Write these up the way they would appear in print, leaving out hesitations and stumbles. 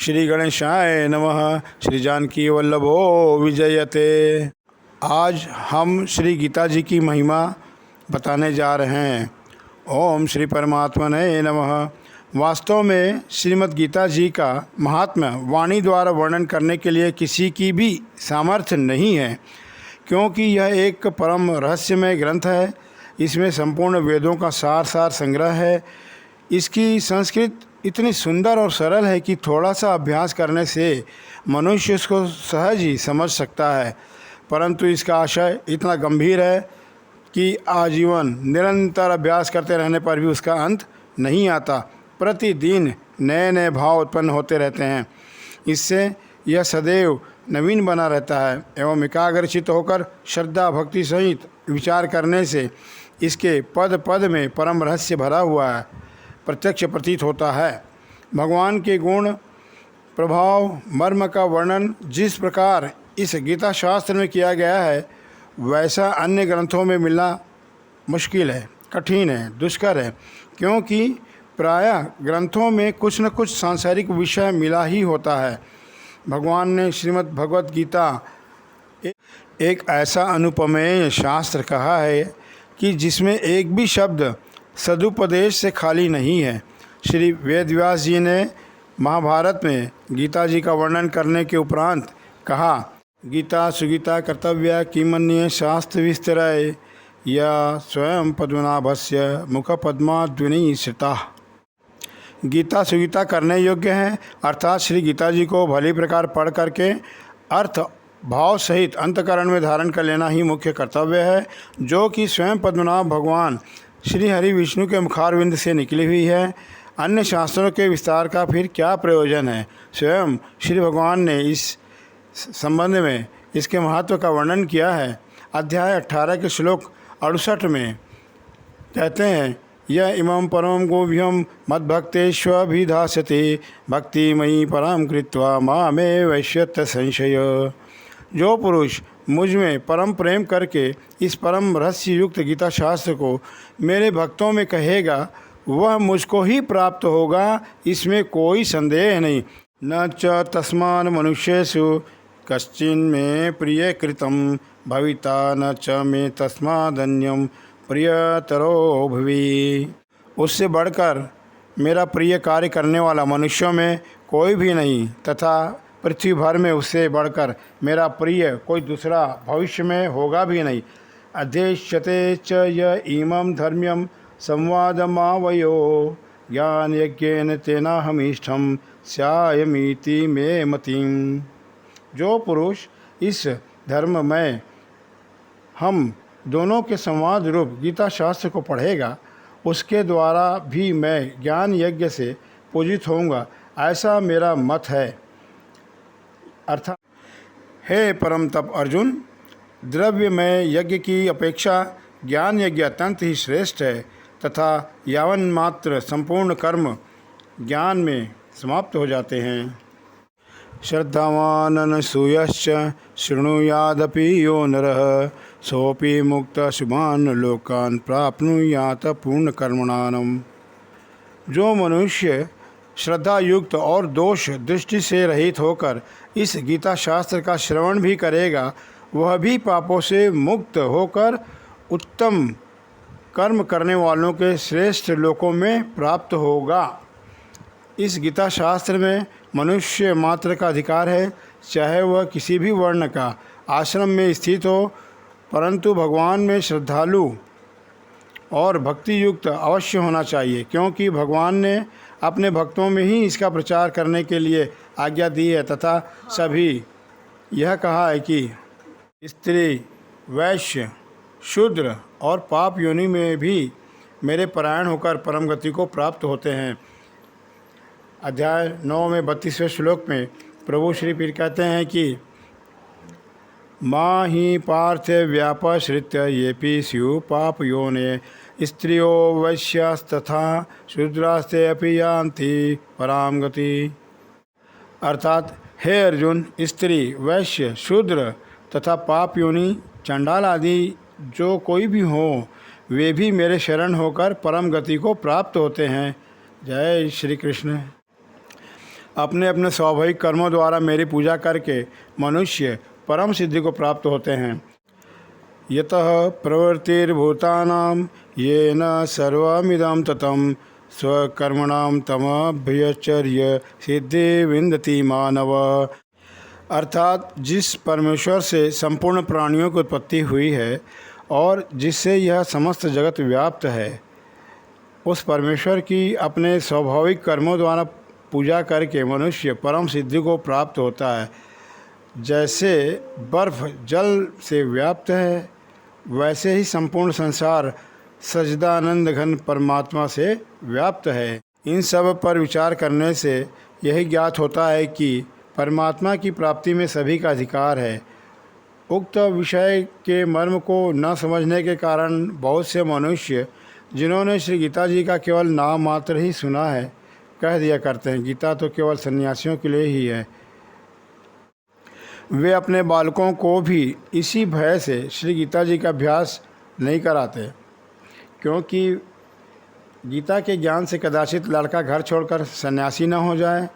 श्री गणेशाय नमः। श्री जानकी वल्लभो विजयते। आज हम श्री गीता जी की महिमा बताने जा रहे हैं। ओम श्री परमात्मने नमः। वास्तव में श्रीमद् गीता जी का महात्म्य वाणी द्वारा वर्णन करने के लिए किसी की भी सामर्थ्य नहीं है, क्योंकि यह एक परम रहस्यमय ग्रंथ है। इसमें संपूर्ण वेदों का सार संग्रह है। इसकी संस्कृत इतनी सुंदर और सरल है कि थोड़ा सा अभ्यास करने से मनुष्य इसको सहज ही समझ सकता है, परंतु इसका आशय इतना गंभीर है कि आजीवन निरंतर अभ्यास करते रहने पर भी उसका अंत नहीं आता। प्रतिदिन नए नए भाव उत्पन्न होते रहते हैं। इससे यह सदैव नवीन बना रहता है एवं एकाग्रचित होकर श्रद्धा भक्ति सहित विचार करने से इसके पद पद में परम रहस्य भरा हुआ है प्रत्यक्ष प्रतीत होता है। भगवान के गुण प्रभाव मर्म का वर्णन जिस प्रकार इस गीता शास्त्र में किया गया है, वैसा अन्य ग्रंथों में मिलना मुश्किल है, कठिन है, दुष्कर है, क्योंकि प्रायः ग्रंथों में कुछ न कुछ सांसारिक विषय मिला ही होता है। भगवान ने श्रीमद् भगवत गीता एक ऐसा अनुपमेय शास्त्र कहा है कि जिसमें एक भी शब्द सदुपदेश से खाली नहीं है। श्री वेदव्यास जी ने महाभारत में गीता जी का वर्णन करने के उपरांत कहा, गीता सुगीता कर्तव्य किमन्य शास्त्र विस्तरय या स्वयं पद्मनाभस्य मुख पद्माद्विनी श्रिता। गीता सुगीता करने योग्य है, अर्थात श्री गीता जी को भली प्रकार पढ़ करके अर्थ भाव सहित अंतकरण में धारण कर लेना ही मुख्य कर्तव्य है, जो कि स्वयं पद्मनाभ भगवान श्री हरि विष्णु के मुखारविंद से निकली हुई है। अन्य शास्त्रों के विस्तार का फिर क्या प्रयोजन है। स्वयं श्री भगवान ने इस संबंध में इसके महत्व का वर्णन किया है। अध्याय 18 के श्लोक 68 में कहते हैं, यह इमं परम गोभ्यम मद्भक्तेष्वभिधास्यते भक्तिमयी परम कृत्वा मामे वैश्यत संशय। जो पुरुष मुझ में परम प्रेम करके इस परम रहस्य युक्त गीता शास्त्र को मेरे भक्तों में कहेगा, वह मुझको ही प्राप्त होगा, इसमें कोई संदेह नहीं। न च तस्मान् मनुष्येषु कश्चिन में प्रिय कृतं भविता न च मे तस्मादन्यम प्रियतरो भुवि। उससे बढ़कर मेरा प्रिय कार्य करने वाला मनुष्यों में कोई भी नहीं, तथा पृथ्वी भर में उससे बढ़कर मेरा प्रिय कोई दूसरा भविष्य में होगा भी नहीं। अध्यक्षते च य इमं धर्म्यम संवादमावयो ज्ञान यज्ञेन तेनाहमीष्टम स्यायमीति मे मतिम। जो पुरुष इस धर्म में हम दोनों के संवाद रूप गीता शास्त्र को पढ़ेगा, उसके द्वारा भी मैं ज्ञान यज्ञ से पूजित होऊंगा, ऐसा मेरा मत है। अर्थात हे परम तप अर्जुन, द्रव्यमय यज्ञ की अपेक्षा ज्ञान यज्ञ अत्यंत ही श्रेष्ठ है, तथा यावन मात्र संपूर्ण कर्म ज्ञान में समाप्त हो जाते हैं। श्रद्धावान सूयश्च शृणुयादपि यो नरः सोपि मुक्त शुभान लोकान प्राप्नुयात पूर्ण कर्मणानम। जो मनुष्य श्रद्धा युक्त और दोष दृष्टि से रहित होकर इस गीता शास्त्र का श्रवण भी करेगा, वह भी पापों से मुक्त होकर उत्तम कर्म करने वालों के श्रेष्ठ लोकों में प्राप्त होगा। इस गीता शास्त्र में मनुष्य मात्र का अधिकार है, चाहे वह किसी भी वर्ण का आश्रम में स्थित हो, परंतु भगवान में श्रद्धालु और भक्ति युक्त अवश्य होना चाहिए, क्योंकि भगवान ने अपने भक्तों में ही इसका प्रचार करने के लिए आज्ञा दी है, तथा सभी यह कहा है कि स्त्री वैश्य शूद्र और पाप योनि में भी मेरे परायण होकर परम गति को प्राप्त होते हैं। अध्याय 9 में 32वें श्लोक में प्रभु श्री पीर कहते हैं कि माँ ही पार्थ व्यापश्रित्य येपि स्युः पाप योने स्त्रियो वैश्यास्तथा शूद्रास्ते अपि यान्ति पराम गति। अर्थात हे अर्जुन, स्त्री वैश्य शूद्र तथा पाप योनि चंडाल आदि जो कोई भी हो, वे भी मेरे शरण होकर परम गति को प्राप्त होते हैं। जय श्री कृष्ण। अपने अपने स्वाभाविक कर्मों द्वारा मेरी पूजा करके मनुष्य परम सिद्धि को प्राप्त होते हैं। यतः प्रवृत्तिर्भूतानां येन सर्वमिदं ततं स्वकर्मणां तमभ्यचर्य सिद्धि विन्दति मानव। अर्थात जिस परमेश्वर से संपूर्ण प्राणियों की उत्पत्ति हुई है और जिससे यह समस्त जगत व्याप्त है, उस परमेश्वर की अपने स्वाभाविक कर्मों द्वारा पूजा करके मनुष्य परम सिद्धि को प्राप्त होता है। जैसे बर्फ़ जल से व्याप्त है, वैसे ही संपूर्ण संसार सच्चिदानंद घन परमात्मा से व्याप्त है। इन सब पर विचार करने से यही ज्ञात होता है कि परमात्मा की प्राप्ति में सभी का अधिकार है। उक्त विषय के मर्म को न समझने के कारण बहुत से मनुष्य, जिन्होंने श्री गीता जी का केवल नाम मात्र ही सुना है, कह दिया करते हैं गीता तो केवल सन्यासियों के लिए ही है। वे अपने बालकों को भी इसी भय से श्री गीता जी का अभ्यास नहीं कराते, क्योंकि गीता के ज्ञान से कदाचित लड़का घर छोड़कर सन्यासी न हो जाए।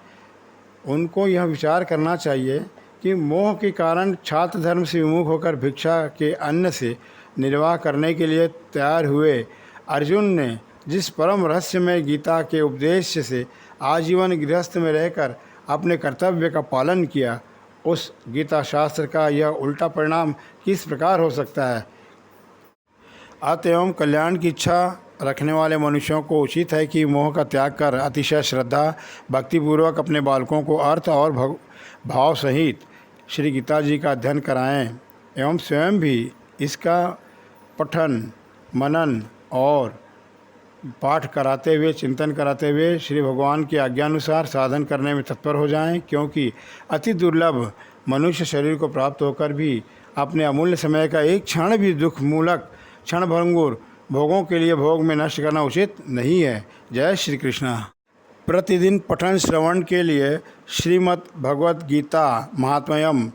उनको यह विचार करना चाहिए कि मोह के कारण छात्र धर्म से विमुख होकर भिक्षा के अन्न से निर्वाह करने के लिए तैयार हुए अर्जुन ने जिस परम रहस्यमय गीता के उपदेश से आजीवन गृहस्थ में रहकर अपने कर्तव्य का पालन किया, उस गीता शास्त्र का यह उल्टा परिणाम किस प्रकार हो सकता है। अतएव कल्याण की इच्छा रखने वाले मनुष्यों को उचित है कि मोह का त्याग कर अतिशय श्रद्धा भक्तिपूर्वक अपने बालकों को अर्थ और भाव सहित श्री गीता जी का अध्ययन कराएं एवं स्वयं भी इसका पठन मनन और पाठ कराते हुए, चिंतन कराते हुए श्री भगवान की आज्ञानुसार साधन करने में तत्पर हो जाएं, क्योंकि अति दुर्लभ मनुष्य शरीर को प्राप्त होकर भी अपने अमूल्य समय का एक क्षण भी दुख मूलक क्षणभंगुर भोगों के लिए भोग में नष्ट करना उचित नहीं है। जय श्री कृष्ण। प्रतिदिन पठन श्रवण के लिए श्रीमद् भगवद गीता महात्म्यम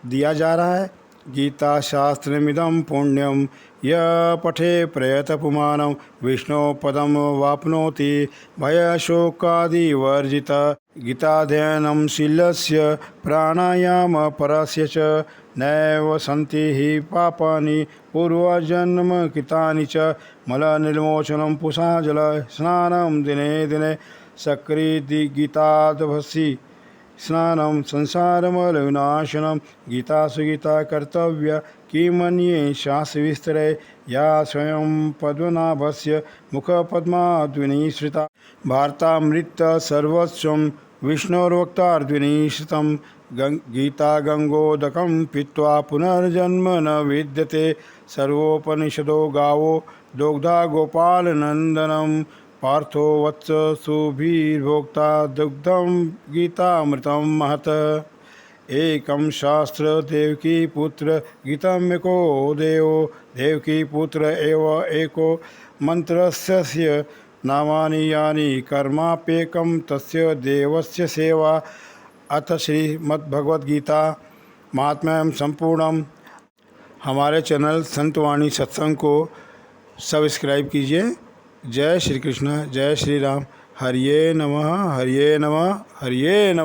दिया जा रहा है। गीता शास्त्रमिदं पुण्यम य पठे प्रयतपुमानं विष्णु पदम वाप्नोति भयशोकादिवर्जित। गीताध्ययनं शीलस्य प्राणायाम परस्य च नैव सन्ति हि पापानि पूर्वजन्म कृतानि च। मलनिर्मोचनं पुषाजल स्नानं दिने दिने सकृदि गीतादभसि स्नानं संसारमलविनाशनं। गीता सुगीता कर्तव्य किमन्ये शास्त्रविस्तरे या स्वयं पद्मनाभस्य मुखपद्माद्विनिश्रिता। भारतामृत सर्वस्वं विष्णोर्वक्ताद्विनिश्रितं। गीता गंगोदकं पीत्वा पुनर्जन्म न विद्यते। सर्वोपनिषदो गावो दुग्धा गोपालनंदनम। पार्थो वत्स सुभिर्भोक्ता दुग्धम गीतामृतं महत्। एकं शास्त्र देवकी पुत्र गीतमेको देवो देवकी पुत्र एव एको। मंत्रस्य नामानि यानि कर्माप्येकं तस्य देवस्य सेवा। अथ श्रीमद्भगवद्गीता महात्म्यम संपूर्णम। हमारे चैनल संतवाणी सत्संग को सब्सक्राइब कीजिए। जय श्री कृष्ण, जय श्री राम। हरिये नमः, हरिये नमः, हरिये नमः।